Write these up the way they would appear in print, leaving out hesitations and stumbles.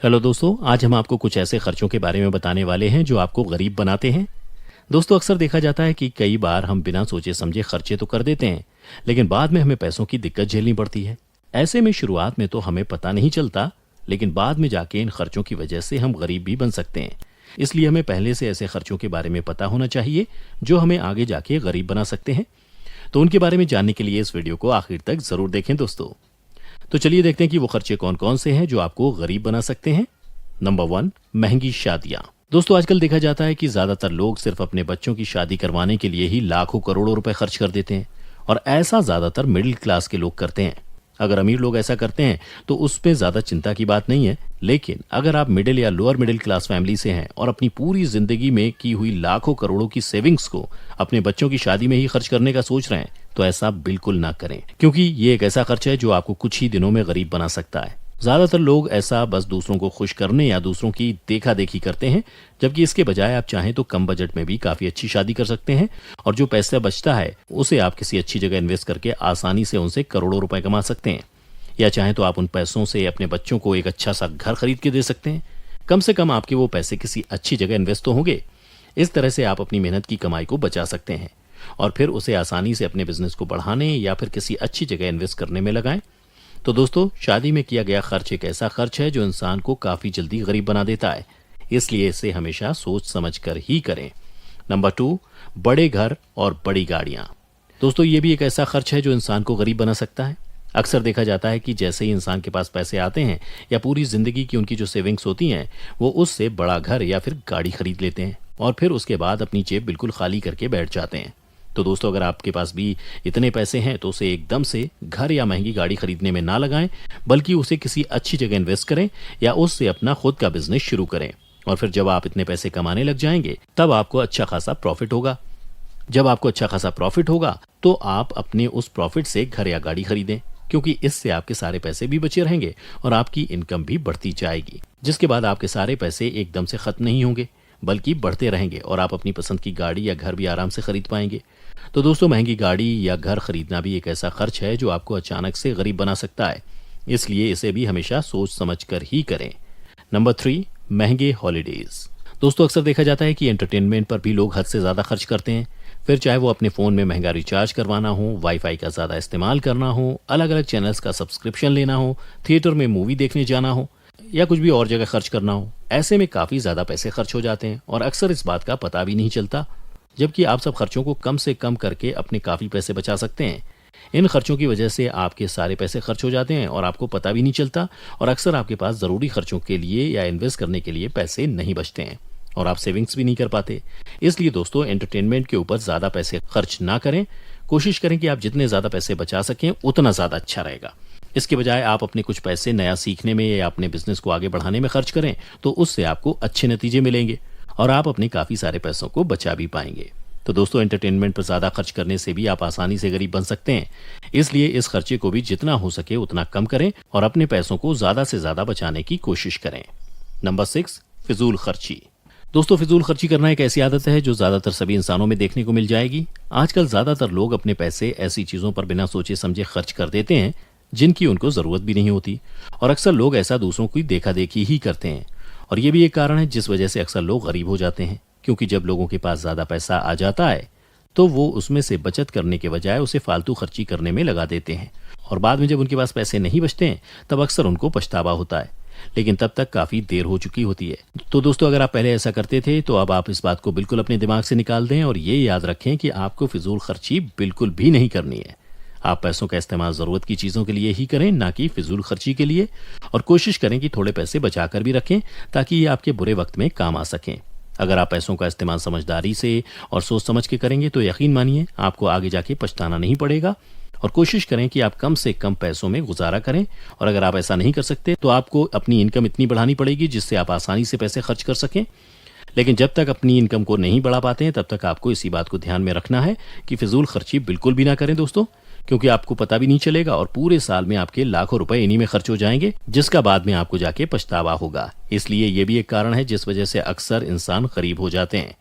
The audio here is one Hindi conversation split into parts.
हेलो दोस्तों, आज हम आपको कुछ ऐसे खर्चों के बारे में बताने वाले हैं जो आपको गरीब बनाते हैं। दोस्तों, अक्सर देखा जाता है कि कई बार हम बिना सोचे समझे खर्चे तो कर देते हैं, लेकिन बाद में हमें पैसों की दिक्कत झेलनी पड़ती है। ऐसे में शुरुआत में तो हमें पता नहीं चलता, लेकिन बाद में जाके इन खर्चों की वजह से हम गरीब भी बन सकते हैं। इसलिए हमें पहले से ऐसे खर्चों के बारे में पता होना चाहिए जो हमें आगे जाके गरीब बना सकते हैं। तो उनके बारे में जानने के लिए इस वीडियो को आखिर तक जरूर देखें दोस्तों। तो चलिए देखते हैं कि वो खर्चे कौन कौन से हैं जो आपको गरीब बना सकते हैं। नंबर 1, महंगी शादियां। दोस्तों, आजकल देखा जाता है कि ज्यादातर लोग सिर्फ अपने बच्चों की शादी करवाने के लिए ही लाखों करोड़ों रुपए खर्च कर देते हैं, और ऐसा ज्यादातर मिडिल क्लास के लोग करते हैं। अगर अमीर लोग ऐसा करते हैं तो उसमें ज्यादा चिंता की बात नहीं है, लेकिन अगर आप मिडिल या लोअर मिडिल क्लास फैमिली से हैं और अपनी पूरी जिंदगी में की हुई लाखों करोड़ों की सेविंग्स को अपने बच्चों की शादी में ही खर्च करने का सोच रहे हैं, तो ऐसा बिल्कुल ना करें, क्योंकि ये एक ऐसा खर्च है जो आपको कुछ ही दिनों में गरीब बना सकता है। ज्यादातर लोग ऐसा बस दूसरों को खुश करने या दूसरों की देखा देखी करते हैं, जबकि इसके बजाय आप चाहें तो कम बजट में भी काफी अच्छी शादी कर सकते हैं, और जो पैसा बचता है उसे आप किसी अच्छी जगह इन्वेस्ट करके आसानी से उनसे करोड़ों रुपए कमा सकते हैं। या चाहें तो आप उन पैसों से अपने बच्चों को एक अच्छा सा घर खरीद के दे सकते हैं। कम से कम आपके वो पैसे किसी अच्छी जगह इन्वेस्ट तो होंगे। इस तरह से आप अपनी मेहनत की कमाई को बचा सकते हैं और फिर उसे आसानी से अपने बिजनेस को बढ़ाने या फिर किसी अच्छी जगह इन्वेस्ट करने में लगाएं। तो दोस्तों, शादी में किया गया खर्च एक ऐसा खर्च है जो इंसान को काफी जल्दी गरीब बना देता है, इसलिए इसे हमेशा सोच समझ कर ही करें। नंबर 2, बड़े घर और बड़ी गाड़ियां। दोस्तों, ये भी एक ऐसा खर्च है जो इंसान को गरीब बना सकता है। अक्सर देखा जाता है कि जैसे ही इंसान के पास पैसे आते हैं या पूरी जिंदगी की उनकी जो सेविंग्स होती हैं, वो उससे बड़ा घर या फिर गाड़ी खरीद लेते हैं और फिर उसके बाद अपनी जेब बिल्कुल खाली करके बैठ जाते हैं। तो दोस्तों, अगर आपके पास भी इतने पैसे हैं तो उसे एकदम से घर या महंगी गाड़ी खरीदने में ना लगाएं, बल्कि उसे किसी अच्छी जगह इन्वेस्ट करें या उससे अपना खुद का बिजनेस शुरू करें। और फिर जब आप इतने पैसे कमाने लग जाएंगे तब आपको अच्छा खासा प्रॉफिट होगा। जब आपको अच्छा खासा प्रॉफिट होगा तो आप अपने उस प्रॉफिट से घर या गाड़ी खरीदें, क्योंकि इससे आपके सारे पैसे भी बचे रहेंगे और आपकी इनकम भी बढ़ती जाएगी, जिसके बाद आपके सारे पैसे एकदम से खत्म नहीं होंगे बल्कि बढ़ते रहेंगे और आप अपनी पसंद की गाड़ी या घर भी आराम से खरीद पाएंगे। तो दोस्तों, महंगी गाड़ी या घर खरीदना भी एक ऐसा खर्च है जो आपको अचानक से गरीब बना सकता है, इसलिए इसे भी हमेशा सोच समझ कर ही करें। नंबर 3, महंगे हॉलीडेज। दोस्तों, अक्सर देखा जाता है कि एंटरटेनमेंट पर भी लोग हद से ज्यादा खर्च करते हैं, फिर चाहे वो अपने फोन में महंगा रिचार्ज करवाना हो, वाईफाई का ज्यादा इस्तेमाल करना हो, अलग अलग चैनल्स का सब्सक्रिप्शन लेना हो, थिएटर में मूवी देखने जाना हो या कुछ भी और जगह खर्च करना हो। ऐसे में काफी ज्यादा पैसे खर्च हो जाते हैं और अक्सर इस बात का पता भी नहीं चलता, जबकि आप सब खर्चों को कम से कम करके अपने काफी पैसे बचा सकते हैं। इन खर्चों की वजह से आपके सारे पैसे खर्च हो जाते हैं और आपको पता भी नहीं चलता, और अक्सर आपके पास जरूरी खर्चों के लिए या इन्वेस्ट करने के लिए पैसे नहीं बचते हैं और आप सेविंग्स भी नहीं कर पाते। इसलिए दोस्तों, एंटरटेनमेंट के ऊपर ज्यादा पैसे खर्च ना करें। कोशिश करें कि आप जितने ज्यादा पैसे बचा सकें उतना ज्यादा अच्छा रहेगा। इसके बजाय आप अपने कुछ पैसे नया सीखने में या अपने बिजनेस को आगे बढ़ाने में खर्च करें, तो उससे आपको अच्छे नतीजे मिलेंगे और आप अपने काफी सारे पैसों को बचा भी पाएंगे। तो दोस्तों, एंटरटेनमेंट पर ज्यादा खर्च करने से भी आप आसानी से गरीब बन सकते हैं, इसलिए इस खर्चे को भी जितना हो सके उतना कम करें और अपने पैसों को ज्यादा से ज्यादा बचाने की कोशिश करें। नंबर 6, फिजूल खर्ची। दोस्तों, फिजूल खर्ची करना एक ऐसी आदत है जो ज्यादातर सभी इंसानों में देखने को मिल जाएगी। आजकल ज्यादातर लोग अपने पैसे ऐसी चीजों पर बिना सोचे समझे खर्च कर देते हैं जिनकी उनको जरूरत भी नहीं होती, और अक्सर लोग ऐसा दूसरों की देखा देखी ही करते हैं। और ये भी एक कारण है जिस वजह से अक्सर लोग गरीब हो जाते हैं, क्योंकि जब लोगों के पास ज्यादा पैसा आ जाता है तो वो उसमें से बचत करने के बजाय उसे फालतू खर्ची करने में लगा देते हैं, और बाद में जब उनके पास पैसे नहीं बचते हैं तब अक्सर उनको पछतावा होता है, लेकिन तब तक काफी देर हो चुकी होती है। तो दोस्तों, अगर आप पहले ऐसा करते थे तो अब आप इस बात को बिल्कुल अपने दिमाग से निकाल दें और ये याद रखें कि आपको फिजूल खर्ची बिल्कुल भी नहीं करनी है। आप पैसों का इस्तेमाल जरूरत की चीजों के लिए ही करें, ना कि फिजूल खर्ची के लिए, और कोशिश करें कि थोड़े पैसे बचाकर भी रखें ताकि ये आपके बुरे वक्त में काम आ सकें। अगर आप पैसों का इस्तेमाल समझदारी से और सोच समझ के करेंगे तो यकीन मानिए आपको आगे जाके पछताना नहीं पड़ेगा। और कोशिश करें कि आप कम से कम पैसों में गुजारा करें, और अगर आप ऐसा नहीं कर सकते तो आपको अपनी इनकम इतनी बढ़ानी पड़ेगी जिससे आप आसानी से पैसे खर्च कर सकें। लेकिन जब तक अपनी इनकम को नहीं बढ़ा पाते हैं तब तक आपको इसी बात को ध्यान में रखना है कि फिजूल खर्ची बिल्कुल भी ना करें दोस्तों, क्योंकि आपको पता भी नहीं चलेगा और पूरे साल में आपके लाखों रुपए इन्हीं में खर्च हो जाएंगे, जिसका बाद में आपको जाके पछतावा होगा। इसलिए ये भी एक कारण है जिस वजह से अक्सर इंसान गरीब हो जाते हैं।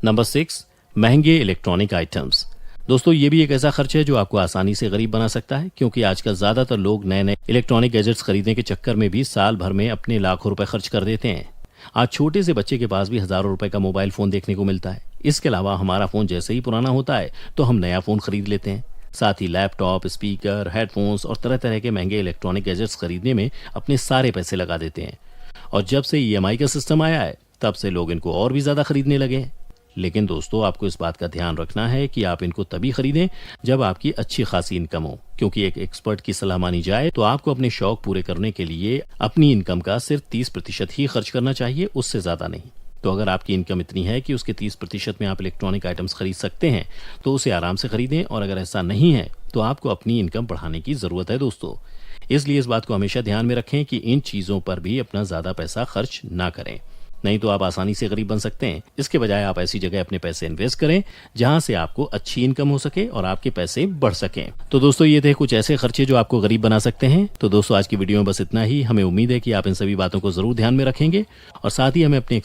नंबर 6, महंगे इलेक्ट्रॉनिक आइटम्स। दोस्तों ये भी एक ऐसा खर्च है जो आपको आसानी से गरीब बना सकता है, क्योंकि आजकल ज्यादातर लोग नए नए इलेक्ट्रॉनिक गैजेट्स खरीदने के चक्कर में भी साल भर में अपने लाखों रुपए खर्च कर देते हैं। आज छोटे से बच्चे के पास भी हजारों रुपए का मोबाइल फोन देखने को मिलता है। इसके अलावा हमारा फोन जैसे ही पुराना होता है तो हम नया फोन खरीद लेते हैं। साथ ही लैपटॉप, स्पीकर, हेडफोन्स और तरह तरह के महंगे इलेक्ट्रॉनिक गैजेट्स खरीदने में अपने सारे पैसे लगा देते हैं। और जब से ईएमआई का सिस्टम आया है तब से लोग इनको और भी ज्यादा खरीदने लगे हैं। लेकिन दोस्तों आपको इस बात का ध्यान रखना है कि आप इनको तभी खरीदें जब आपकी अच्छी खासी इनकम हो, क्योंकि एक एक्सपर्ट की सलाह मानी जाए तो आपको अपने शौक पूरे करने के लिए अपनी इनकम का सिर्फ 30% ही खर्च करना चाहिए, उससे ज्यादा नहीं। तो अगर आपकी इनकम इतनी है कि उसके 30% में आप इलेक्ट्रॉनिक आइटम्स खरीद सकते हैं तो उसे आराम से खरीदें, और अगर ऐसा नहीं है तो आपको अपनी इनकम बढ़ाने की जरूरत है दोस्तों। इसलिए इस बात को हमेशा ध्यान में रखें कि इन चीजों पर भी अपना ज्यादा पैसा खर्च ना करें, नहीं तो आप आसानी से गरीब बन सकते हैं। इसके बजाय आप ऐसी जगह अपने पैसे इन्वेस्ट करें जहां से आपको अच्छी इनकम हो सके और आपके पैसे बढ़ सकें। तो दोस्तों ये थे कुछ ऐसे खर्चे जो आपको गरीब बना सकते हैं। तो दोस्तों आज की वीडियो में बस इतना ही। हमें उम्मीद है कि आप इन सभी बातों को जरूर ध्यान में रखेंगे और साथ ही हमें अपने